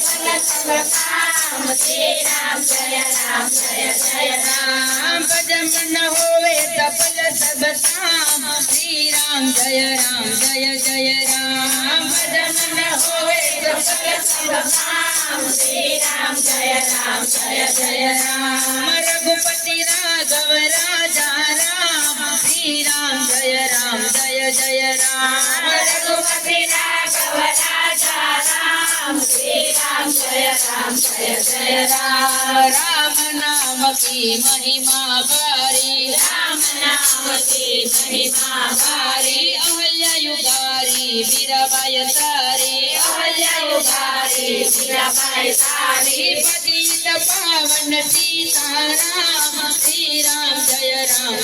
सफल सब काम श्री राम जय राम भजन न होवे सफल सब काम श्री राम जय राम भजन न होवे सफल सब काम श्री राम जय राम रघुपति राघव राजा राम श्री राम जय राम रघुपति राघव राजा राम श्री राम जय राम राम नाम की महिमा भारी राम नाम की महिमा भारी अहल्या युगारी मीराबाई तारी अहल्या युगारी मीराबाई तारी पतित पावन सीताराम श्री राम जय राम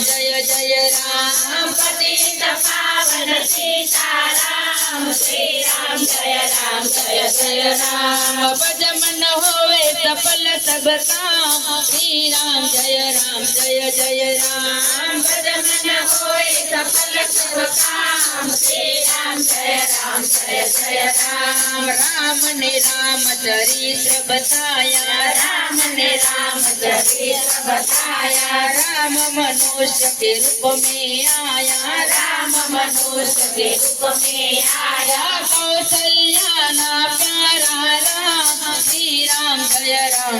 पतित पावन सीताराम श्री राम जय राम भजन न होवे सफल सब काम श्री राम जय राम भजन न होवे सफल सब काम श्री राम जय राम राम ने राम चरित्र बताया राम ने राम चरित्र बताया राम मनुष्य के रूप में आया राम मनुष्य के रूप में आया कौशल्या ना प्यारा राम श्री राम जय राम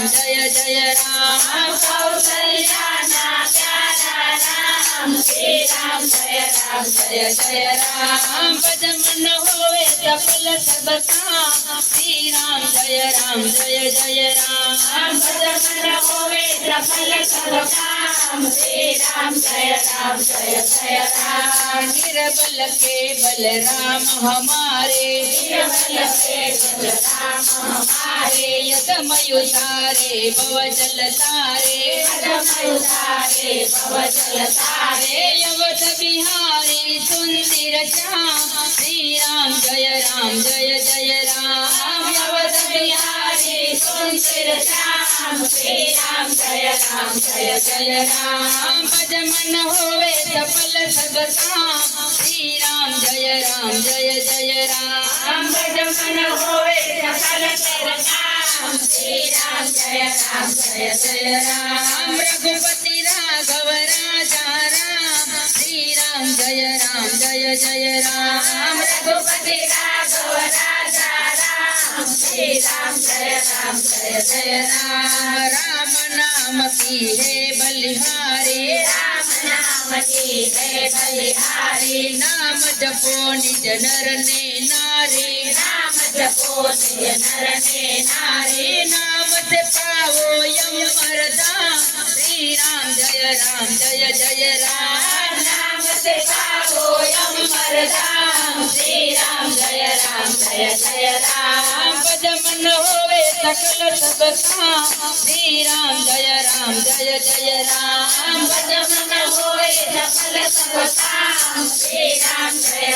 कौशल्या ना प्यारा राम श्री राम जय राम भजन न होवे सफल सब काम श्री राम जय राम भजन न होवे सफल सब काम श्री राम जय राम निर्बल के बलराम हमारे निर्बल के बलराम हमारे यदमयु तारे भवजल तारे यदमयु तारे भवजल तारे यवत बिहारी सुंदर श्याम श्री राम जय राम यवत बिहारी सुंदर श्याम श्री राम जय राम भजन न होवे सफल सब काम श्री राम जय राम भजन न होवे सफल सब काम श्री राम जय राम रघुपति राघव राजा राम श्री राम जय राम रघुपति राघव राजा राम श्री राम जय राम राम नाम की है बलिहारी राम नाम की है बलिहारी नाम जपो निज नर ने नारी नाम जपो निज नर ने नारी नाम से पाओ यम वरदान श्री राम जय राम नाम से पाओ यम वरदान श्री राम जय राम भजन न होवे सकल सब काम श्री राम जय राम भजन न होवे सकल सब काम श्री राम जय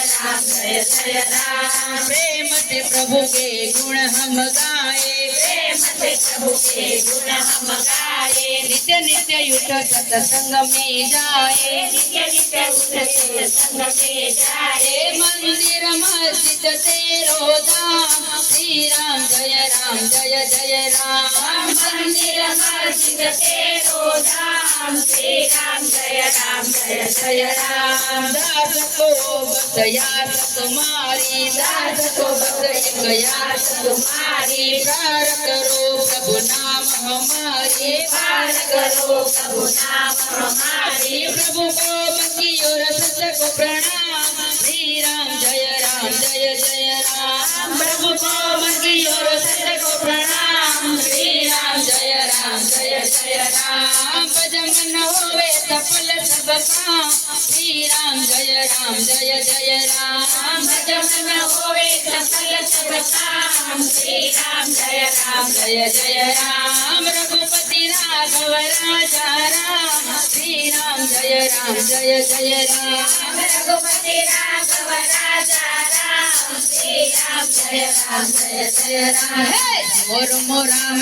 राम प्रेम से प्रभु के गुण हम गाए प्रेम से प्रभु के गुण हम गाए नित्य नित्य युक्त सत्संग में जाए नित्य नित्य युक्त सत्संग में जाए मंदिर मस्जिद तेरो धाम श्री राम जय राम मंदिर मस्जिद तेरो धाम श्री राम जय राम दास को बस याद तुम्हारी दास को बस याद तुम्हारी प्यार करो प्रभु नाम हमारी प्यार करो प्रभु नाम हमारी प्रभु को मकी और सत को प्रणाम श्री राम जय राम प्रभु को मकी और सत को प्रणाम श्री राम जय राम भजन न होवे सफल सब काम श्री राम जय राम भजन न होवे सफल सब काम श्री राम जय राम रघुपति राघव राजा राम श्री राम जय राम रघुपति राघव राजा राम श्री राम जय राम हे मोर मोरा